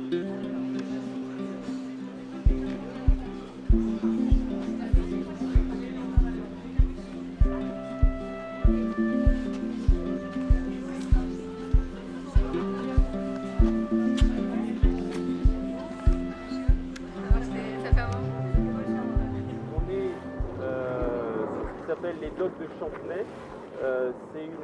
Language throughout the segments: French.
On est ce qui s'appelle les docks de Champenay. C'est une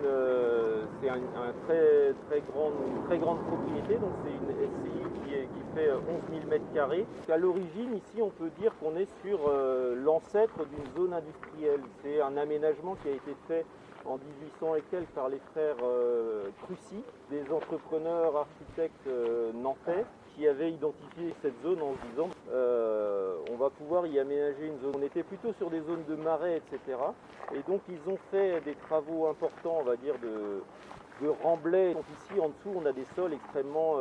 très grande propriété, donc c'est une SCI qui fait 11 000 mètres carrés. À l'origine, ici, on peut dire qu'on est sur l'ancêtre d'une zone industrielle. C'est un aménagement qui a été fait en 1800 et quelques par les frères Crucy, des entrepreneurs architectes nantais, qui avaient identifié cette zone en se disant on va pouvoir y aménager une zone. On était plutôt sur des zones de marais, etc. Et donc ils ont fait des travaux importants, on va dire, de remblai. Donc ici en dessous on a des sols extrêmement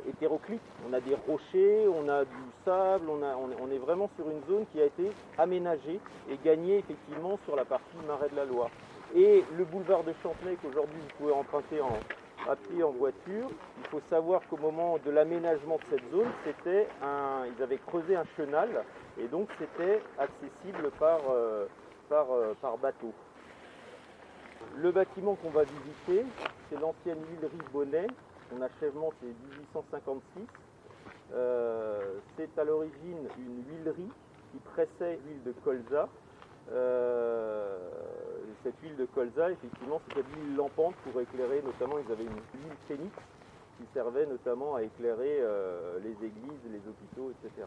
hétéroclites. On a des rochers, on a du sable, on est vraiment sur une zone qui a été aménagée et gagnée effectivement sur la partie marais de la Loire. Et le boulevard de Champenay qu'aujourd'hui vous pouvez emprunter à pied, en voiture, il faut savoir qu'au moment de l'aménagement de cette zone, ils avaient creusé un chenal et donc c'était accessible par bateau. Le bâtiment qu'on va visiter, c'est l'ancienne huilerie Bonnet. Son achèvement, c'est 1856. C'est à l'origine une huilerie qui pressait l'huile de colza. Cette huile de colza, effectivement, c'était de l'huile lampante pour éclairer, notamment, ils avaient une huile phénix qui servait notamment à éclairer les églises, les hôpitaux, etc.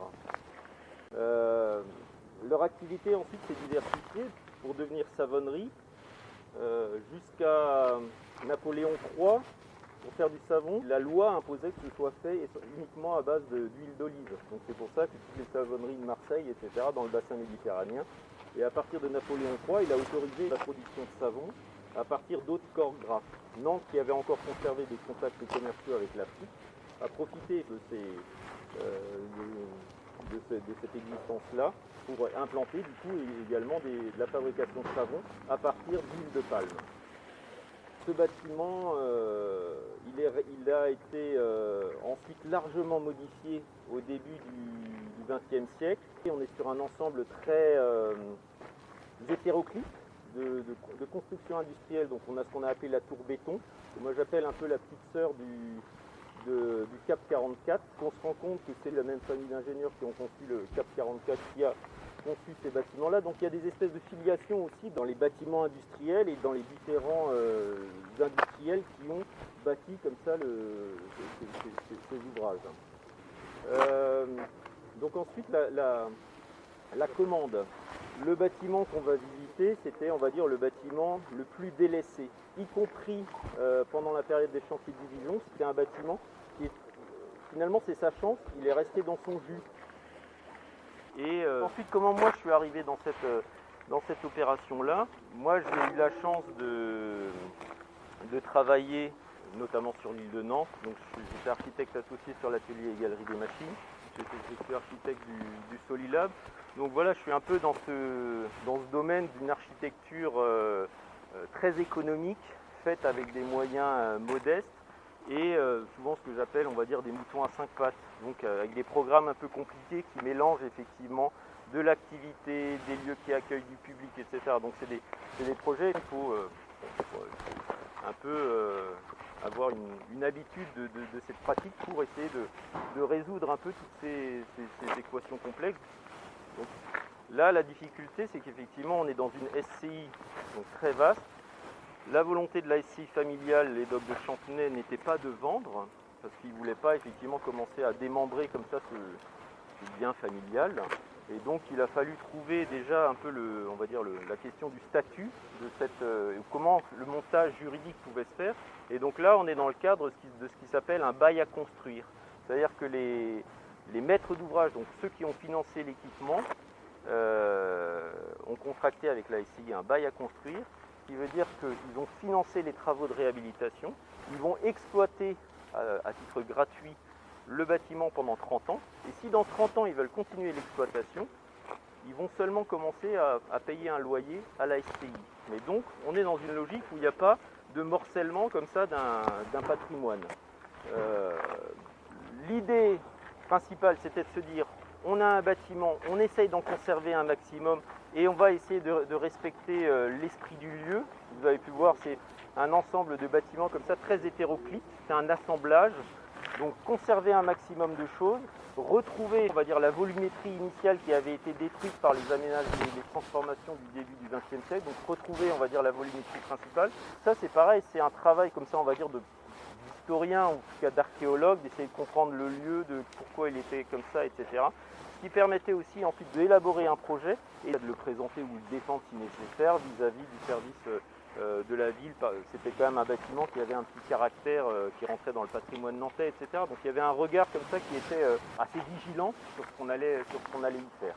Leur activité ensuite s'est diversifiée pour devenir savonnerie jusqu'à Napoléon III. Pour faire du savon, la loi imposait que ce soit fait uniquement à base d'huile d'olive. Donc c'est pour ça que toutes les savonneries de Marseille, etc., dans le bassin méditerranéen. Et à partir de Napoléon III, il a autorisé la production de savon à partir d'autres corps gras. Nantes, qui avait encore conservé des contacts commerciaux avec l'Afrique, a profité de cette existence-là pour implanter du coup également de la fabrication de savon à partir d'huile de palme. Ce bâtiment, il a été ensuite largement modifié au début du XXe siècle. Et on est sur un ensemble très hétéroclite de construction industrielle. Donc on a ce qu'on a appelé la tour béton, que moi j'appelle un peu la petite sœur du Cap 44. On se rend compte que c'est la même famille d'ingénieurs qui ont conçu le Cap 44 qui a conçu ces bâtiments-là. Donc il y a des espèces de filiations aussi dans les bâtiments industriels et dans les différents industriels qui ont bâti comme ça ces ouvrages. Donc ensuite la commande. Le bâtiment qu'on va visiter, c'était, on va dire, le bâtiment le plus délaissé, y compris pendant la période des chantiers de division. C'était un bâtiment qui, finalement, c'est sa chance, il est resté dans son jus. Et ensuite, comment moi je suis arrivé dans cette opération-là? Moi, j'ai eu la chance de travailler notamment sur l'île de Nantes. Donc, j'étais architecte associé sur l'atelier et galerie des machines. Je suis architecte du Solilab. Donc voilà, je suis un peu dans ce domaine d'une architecture très économique, faite avec des moyens modestes et souvent ce que j'appelle, on va dire, des moutons à 5 pattes. Donc avec des programmes un peu compliqués qui mélangent effectivement de l'activité, des lieux qui accueillent du public, etc. Donc c'est des projets, il faut un peu avoir une habitude de cette pratique pour essayer de résoudre un peu toutes ces équations complexes. Donc, là, la difficulté, c'est qu'effectivement, on est dans une SCI donc très vaste. La volonté de la SCI familiale, les docks de Champenay, n'était pas de vendre, parce qu'ils ne voulaient pas effectivement commencer à démembrer comme ça ce bien familial. Et donc, il a fallu trouver déjà un peu la question du statut, comment le montage juridique pouvait se faire. Et donc là, on est dans le cadre de ce qui s'appelle un bail à construire. C'est-à-dire que les maîtres d'ouvrage, donc ceux qui ont financé l'équipement, ont contracté avec la SCI un bail à construire, ce qui veut dire qu'ils ont financé les travaux de réhabilitation, ils vont exploiter à titre gratuit le bâtiment pendant 30 ans, et si dans 30 ans ils veulent continuer l'exploitation, ils vont seulement commencer à payer un loyer à la SCI. Mais donc on est dans une logique où il n'y a pas de morcellement comme ça d'un patrimoine. L'idée principale, c'était de se dire, on a un bâtiment, on essaye d'en conserver un maximum et on va essayer de respecter l'esprit du lieu. Vous avez pu voir, c'est un ensemble de bâtiments comme ça, très hétéroclite, c'est un assemblage. Donc conserver un maximum de choses, retrouver, on va dire, la volumétrie initiale qui avait été détruite par les aménagements et les transformations du début du XXe siècle, donc retrouver, on va dire, la volumétrie principale. Ça c'est pareil, c'est un travail comme ça, on va dire, d'historien ou en tout cas d'archéologue, d'essayer de comprendre le lieu, de pourquoi il était comme ça, etc. Ce qui permettait aussi ensuite d'élaborer un projet et de le présenter ou le défendre si nécessaire vis-à-vis du service de la ville. C'était quand même un bâtiment qui avait un petit caractère qui rentrait dans le patrimoine nantais, etc. Donc il y avait un regard comme ça qui était assez vigilant sur ce qu'on allait y faire.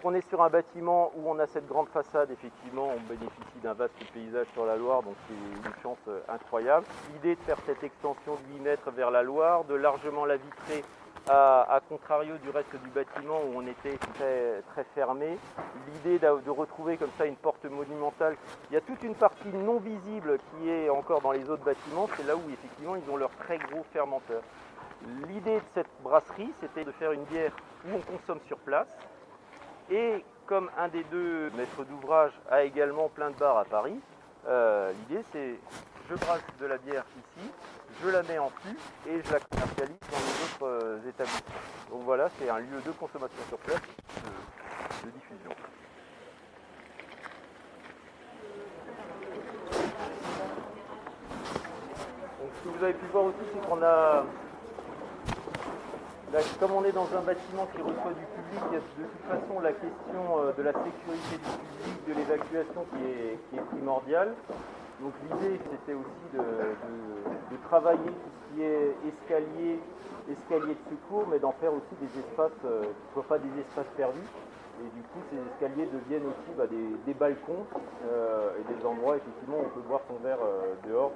On est sur un bâtiment où on a cette grande façade, effectivement, on bénéficie d'un vaste paysage sur la Loire, donc c'est une chance incroyable. L'idée de faire cette extension de 8 mètres vers la Loire, de largement la vitrer, à contrario du reste du bâtiment où on était très, très fermé. L'idée de retrouver comme ça une porte monumentale. Il y a toute une partie non visible qui est encore dans les autres bâtiments, c'est là où effectivement ils ont leur très gros fermenteur. L'idée de cette brasserie, c'était de faire une bière où on consomme sur place. Et comme un des deux maîtres d'ouvrage a également plein de bars à Paris, l'idée c'est je brasse de la bière ici, je la mets en fût et je la commercialise dans les autres établissements. Donc voilà, c'est un lieu de consommation sur place, de diffusion. Donc ce que vous avez pu voir aussi, c'est qu'on a, comme on est dans un bâtiment qui reçoit du public, il y a de toute façon la question de la sécurité du public, de l'évacuation qui est primordiale. Donc l'idée c'était aussi de travailler tout ce qui est escalier de secours, mais d'en faire aussi des espaces qui ne soient pas des espaces perdus. Et du coup ces escaliers deviennent aussi des balcons et des endroits effectivement où on peut boire son verre dehors.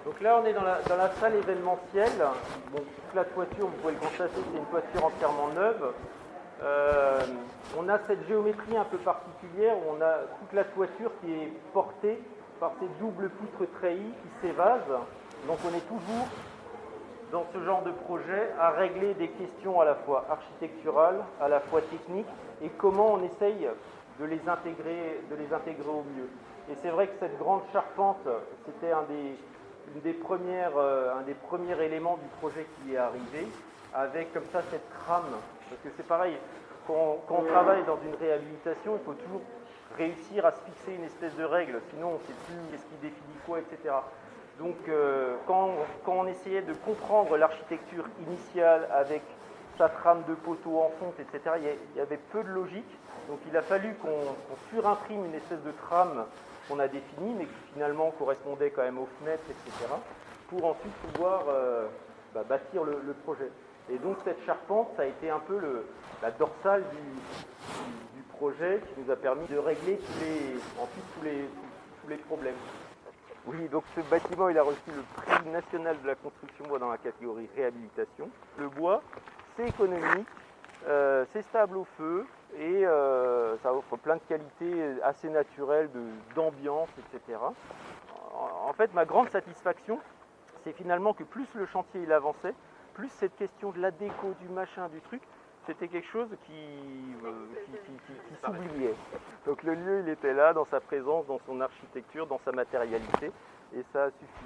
Donc là on est dans la salle événementielle. Bon, toute la toiture, vous pouvez le constater, c'est une toiture entièrement neuve. On a cette géométrie un peu particulière où on a toute la toiture qui est portée par ces doubles poutres treillis qui s'évasent. Donc on est toujours dans ce genre de projet à régler des questions à la fois architecturales, à la fois techniques et comment on essaye de les intégrer au mieux. Et c'est vrai que cette grande charpente, c'était un des premiers éléments du projet qui est arrivé, avec comme ça cette trame. Parce que c'est pareil, quand on travaille dans une réhabilitation, il faut toujours réussir à se fixer une espèce de règle, sinon on ne sait plus qu'est-ce qui définit quoi, etc. Donc quand on essayait de comprendre l'architecture initiale avec sa trame de poteaux en fonte, etc., il y avait peu de logique. Donc il a fallu qu'on surimprime une espèce de trame qu'on a définie, mais qui finalement correspondait quand même aux fenêtres, etc., pour ensuite pouvoir bâtir le projet. Et donc cette charpente, ça a été un peu la dorsale du projet qui nous a permis de régler tous les problèmes. Oui, donc ce bâtiment, il a reçu le prix national de la construction bois dans la catégorie réhabilitation. Le bois, c'est économique, c'est stable au feu et ça offre plein de qualités assez naturelles, d'ambiance, etc. En fait, ma grande satisfaction, c'est finalement que plus le chantier il avançait, plus cette question de la déco, du machin, du truc, c'était quelque chose qui s'oubliait. Donc le lieu, il était là, dans sa présence, dans son architecture, dans sa matérialité, et ça a suffi.